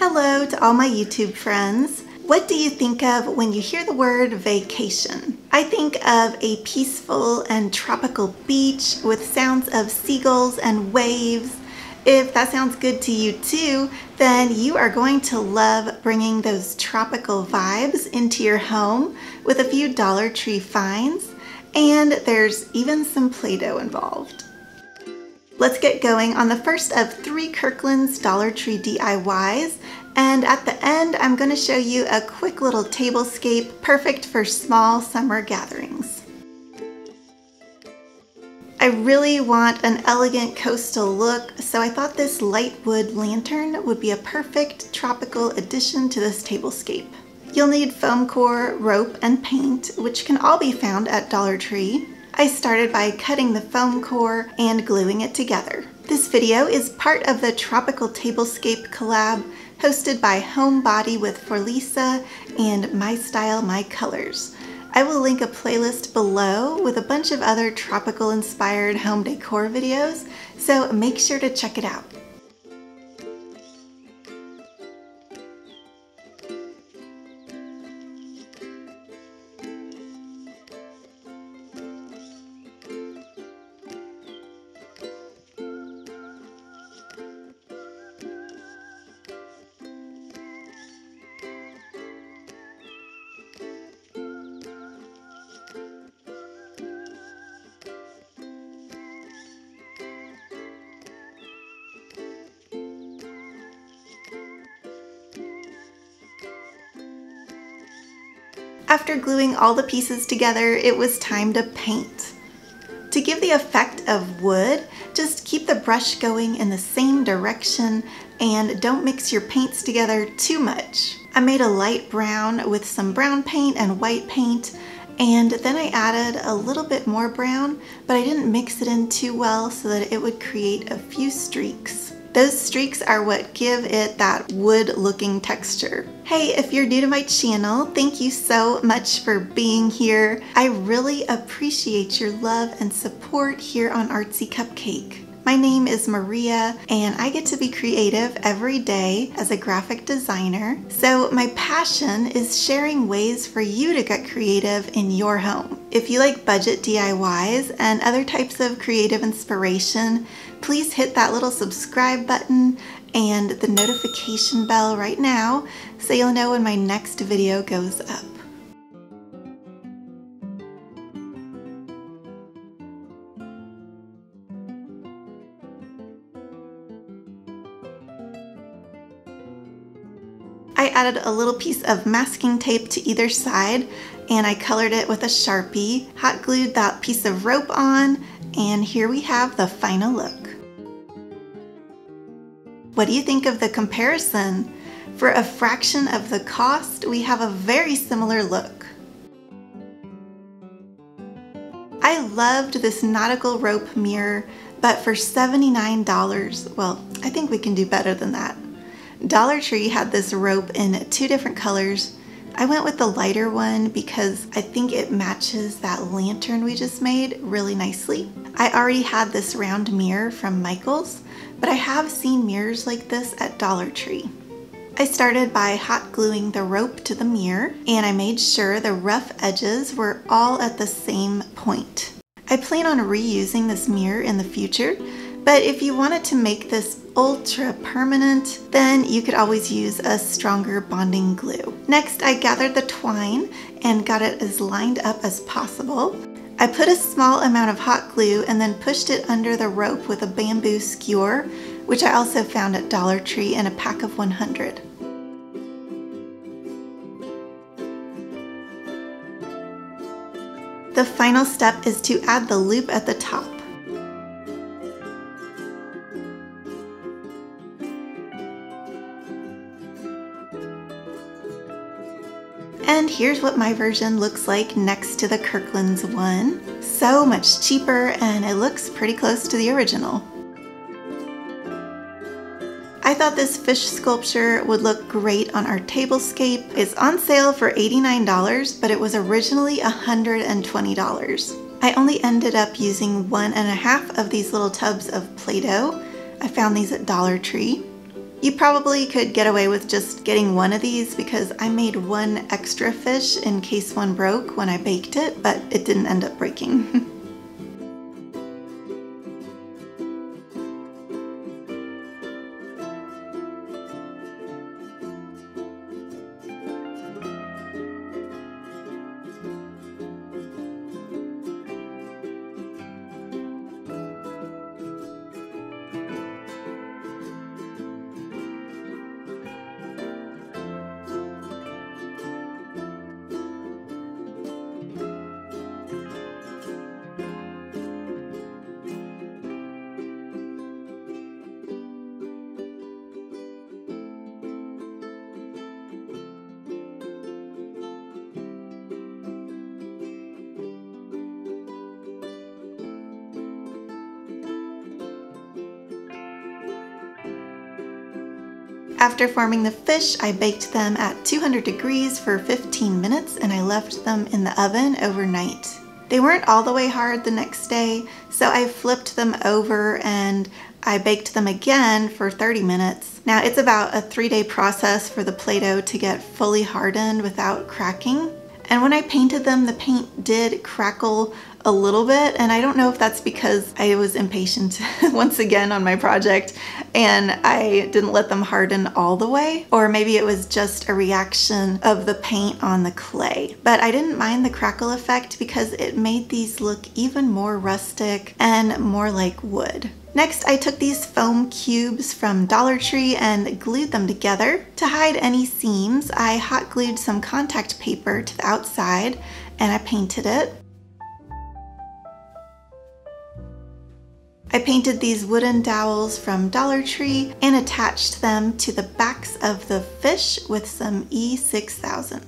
Hello to all my YouTube friends. What do you think of when you hear the word vacation? I think of a peaceful and tropical beach with sounds of seagulls and waves. If that sounds good to you too, then you are going to love bringing those tropical vibes into your home with a few Dollar Tree finds, and there's even some Play-Doh involved. Let's get going on the first of 3 Kirklands Dollar Tree DIYs, and at the end I'm going to show you a quick little tablescape perfect for small summer gatherings. I really want an elegant coastal look, so I thought this light wood lantern would be a perfect tropical addition to this tablescape. You'll need foam core, rope, and paint, which can all be found at Dollar Tree. I started by cutting the foam core and gluing it together. This video is part of the Tropical Tablescape collab hosted by Homebody with Forlisa and My Style, My Colors. I will link a playlist below with a bunch of other tropical inspired home decor videos, so make sure to check it out. After gluing all the pieces together, it was time to paint. To give the effect of wood, just keep the brush going in the same direction and don't mix your paints together too much. I made a light brown with some brown paint and white paint, and then I added a little bit more brown, but I didn't mix it in too well so that it would create a few streaks. Those streaks are what give it that wood-looking texture. Hey, if you're new to my channel, thank you so much for being here. I really appreciate your love and support here on Artsy Cupcake. My name is Maria, and I get to be creative every day as a graphic designer. So my passion is sharing ways for you to get creative in your home. If you like budget DIYs and other types of creative inspiration, please hit that little subscribe button and the notification bell right now so you'll know when my next video goes up. I added a little piece of masking tape to either side and I colored it with a Sharpie, hot glued that piece of rope on, and here we have the final look. What do you think of the comparison? For a fraction of the cost, we have a very similar look. I loved this nautical rope mirror, but for $79, well, I think we can do better than that. Dollar Tree had this rope in 2 different colors. I went with the lighter one because I think it matches that lantern we just made really nicely. I already had this round mirror from Michael's, but I have seen mirrors like this at Dollar Tree. I started by hot gluing the rope to the mirror, and I made sure the rough edges were all at the same point. I plan on reusing this mirror in the future, but if you wanted to make this ultra permanent, then you could always use a stronger bonding glue. Next, I gathered the twine and got it as lined up as possible. I put a small amount of hot glue and then pushed it under the rope with a bamboo skewer, which I also found at Dollar Tree in a pack of 100. The final step is to add the loop at the top. And here's what my version looks like next to the Kirklands one. So much cheaper, and it looks pretty close to the original. I thought this fish sculpture would look great on our tablescape. It's on sale for $89, but it was originally $120. I only ended up using 1.5 of these little tubs of Play-Doh. I found these at Dollar Tree. You probably could get away with just getting one of these because I made one extra fish in case one broke when I baked it, but it didn't end up breaking. After forming the fish, I baked them at 200 degrees for 15 minutes and I left them in the oven overnight. They weren't all the way hard the next day, so I flipped them over and I baked them again for 30 minutes. Now it's about a 3-day process for the Play-Doh to get fully hardened without cracking. And when I painted them, the paint did crackle a little bit, and I don't know if that's because I was impatient once again on my project and I didn't let them harden all the way, or maybe it was just a reaction of the paint on the clay. But I didn't mind the crackle effect because it made these look even more rustic and more like wood. Next, I took these foam cubes from Dollar Tree and glued them together. To hide any seams, I hot glued some contact paper to the outside and I painted it. I painted these wooden dowels from Dollar Tree and attached them to the backs of the fish with some E6000.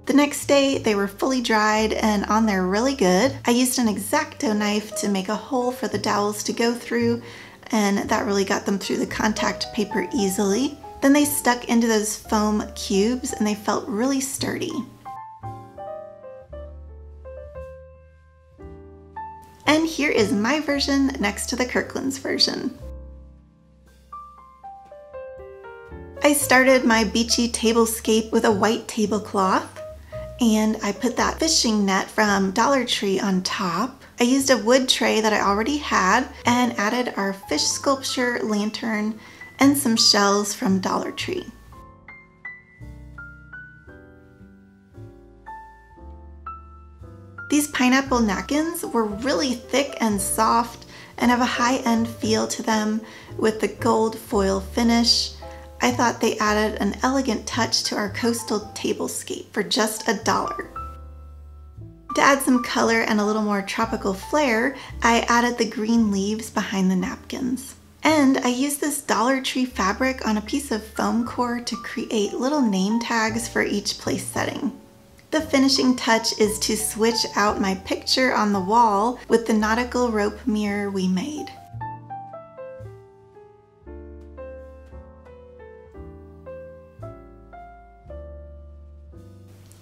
The next day, they were fully dried and on there really good. I used an X-Acto knife to make a hole for the dowels to go through, and that really got them through the contact paper easily. Then they stuck into those foam cubes and they felt really sturdy. And here is my version next to the Kirklands version. I started my beachy tablescape with a white tablecloth, and I put that fishing net from Dollar Tree on top. I used a wood tray that I already had and added our fish sculpture lantern and some shells from Dollar Tree. These pineapple napkins were really thick and soft and have a high-end feel to them with the gold foil finish. I thought they added an elegant touch to our Coastal Tablescape for just $1. To add some color and a little more tropical flair, I added the green leaves behind the napkins. And I used this Dollar Tree fabric on a piece of foam core to create little name tags for each place setting. The finishing touch is to switch out my picture on the wall with the nautical rope mirror we made.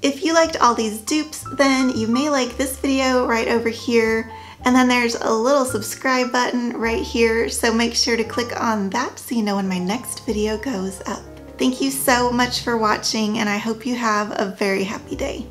If you liked all these dupes, then you may like this video right over here. And then there's a little subscribe button right here, so make sure to click on that so you know when my next video goes up. Thank you so much for watching, and I hope you have a very happy day.